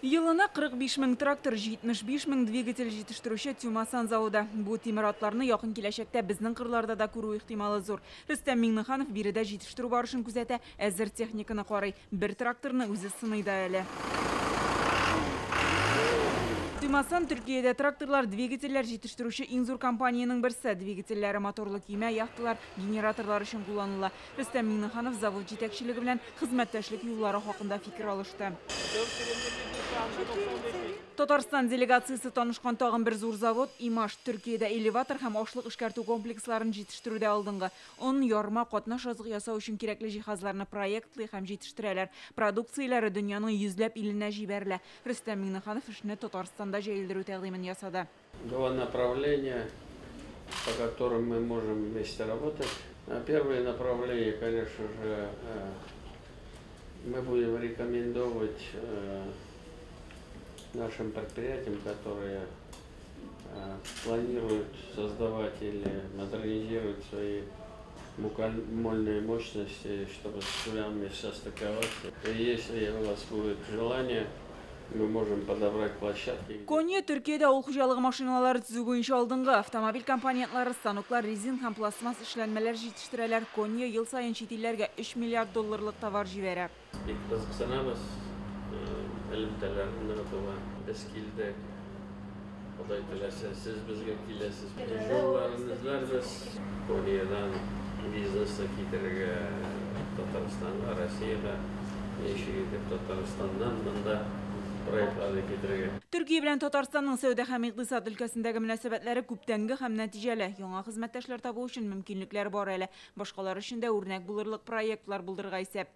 Yılına 45 мың трактор, 75 мың двигатель жетіштіруші Тюмасан завода. Бұл темиратларны яқын келешекте біздің қырларда да көру ихтималы зор. Рүстем Меңниханов береде жетіштіру барышын күзеті әзір техниканы қарай. Бір тракторны өзі сынайда әлі. Тюмасан Түркияда тракторлар, двигателлер жетіштіруші инзур компанияның бірсі. Двигателлері моторлы киме, яқтылар, генераторлар үшін kullanıла. Рүстем Меңниханов завод жетекшілігі білән қызметтәшлік юллары хақында фикір алышты. Татарстан делегациясы танышқан тағын бір зур завод Имаш Түркияда элеватор һәм ашлык эшкәртү комплексларын җитештерүдә алдыңгы. Он ярма катнаш азык ясау өчен кирәкле җиһазларны проектлый һәм җитештерәләр. Продукцияләре дөньяның йөзләп иленә җибәрелә. Рөстәм Миңнеханов эшне Татарстанда җәелдерү тәкъдимен ясады. Два направления, по которым мы можем вместе работать. Первое направление, конечно же, мы будем рекомендовать нашим предприятиям, которые планируют создавать или модернизировать свои мукомольные мощности, чтобы с вами состыковаться. И если у вас будет желание, мы можем подобрать площадки. Konya Türkiye'de ol хуҗалыгы машиналары төзү буенча алдыңгы автомобиль компонентлары, станоклар, резин һәм пластмасс эшләнмәләр җитештерәләр. Konya ел сайын чит илләргә 3 миллиард долларлык товар җибәрә. Элемтәләрне ныгытуга без килдек. Ходай теләсә, сез безгә киләсез. Жолларыбызлар без Кониядан бизнесны китерергә Татарстанга, Россиягә, яшәгән Татарстаннан монда проектларны китерергә. Төркия белән Татарстанның сәүдә һәм икътисад өлкәсендәге мөнәсәбәтләре күптәнге һәм нәтиҗәле. Яңа хезмәттәшләр табу өчен мөмкинлекләр бар әле. Башкалар өчен дә үрнәк булырлык проектлар булдырырга исәп.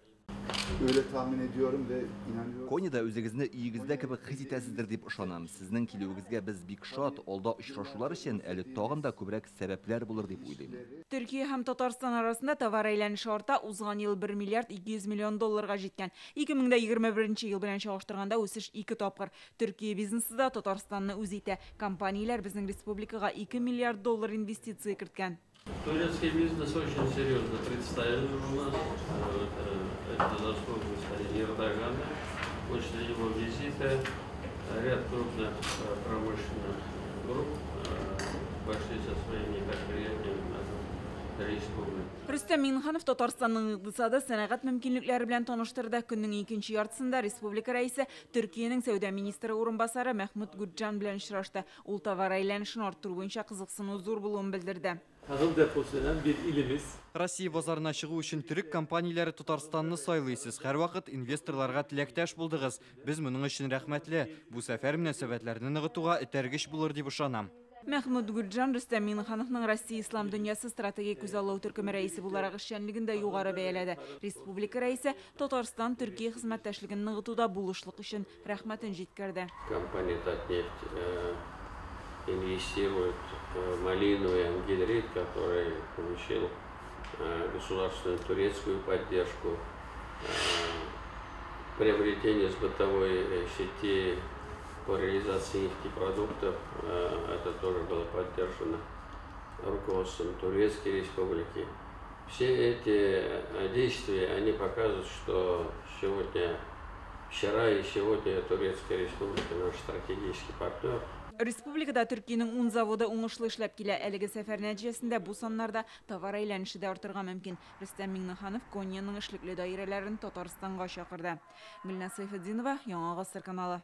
Öyle tahmin ediyorum ve inanıyorum. Konya'da özегезне үйегездә кебек хис итәсездер дип ышанам. Сезнең килүегезгә без бик шат, алда очрашулар өчен әле тагын да күбрәк сәбәпләр булыр дип уйлыйм. Төркия һәм Татарстан арасында товар әйләнеше арта, узган ел 1 миллиард 200 миллион долларга җиткән. 2021 ел белән чагыштырганда үсеш 2 тапкыр. Төркия бизнесы да Татарстанны үз итә. Компанияләр безнең республикага 2 миллиард доллар инвестиция керткән. Турецкий бизнес очень серьезно представлен у нас. Это заслуга господина Эрдогана. После его визита ряд крупных промышленных групп пошли со своими предприятиями на республику. Рөстәм Миңнеханов Татарстанның икътисады, сәнәгать мөмкинлекләре белән таныштырды. Көннең икенче яртысында республика рәисе Төркиянең сәүдә министры урынбасары Мәхмүд Гүрҗан белән очрашты. Ул товар әйләнешен арттыру буенча кызыксыну зур булуын белдерде. Россия базарына чыгу өчен төрек компанияләре Татарстанны сайлыйсыз. Һәр вакыт инвесторларга теләктәш булдыгыз. Без моның өчен рәхмәтле. Бу сәфәр мөнәсәбәтләрне ныгытуга этәргеч булыр дип ышанам. Мәхмүд Гүрҗан Рөстәм Миңнехановның Россия ислам дөньясы стратегик күзаллау төркеме рәисе буларак эшчәнлеген дә югары бәяләде. Республика рәисе Татарстан Төркия хезмәттәшлеген ныгытуда булышлык өчен рәхмәтен җиткерде. Компания Татнефть инвестирует в малиновый ангидрид, который получил государственную турецкую поддержку, приобретение с бытовой сети по реализации нефтепродуктов, это тоже было поддержано руководством Турецкой Республики. Все эти действия, они показывают, что вчера и сегодня Турецкая Республика наш стратегический партнер. Республикада Төркиянең 10 заводы уңышлы эшләп килә. Әлеге сәфәр нәтиҗәсендә бу саннарда товар әйләнеше дә артырга мөмкин. Рөстәм Миңнеханов Конияның эшлекле даирәләрен Татарстанга чакырды. Гөлназ Сайфетдинова, Яңа Гасыр каналы.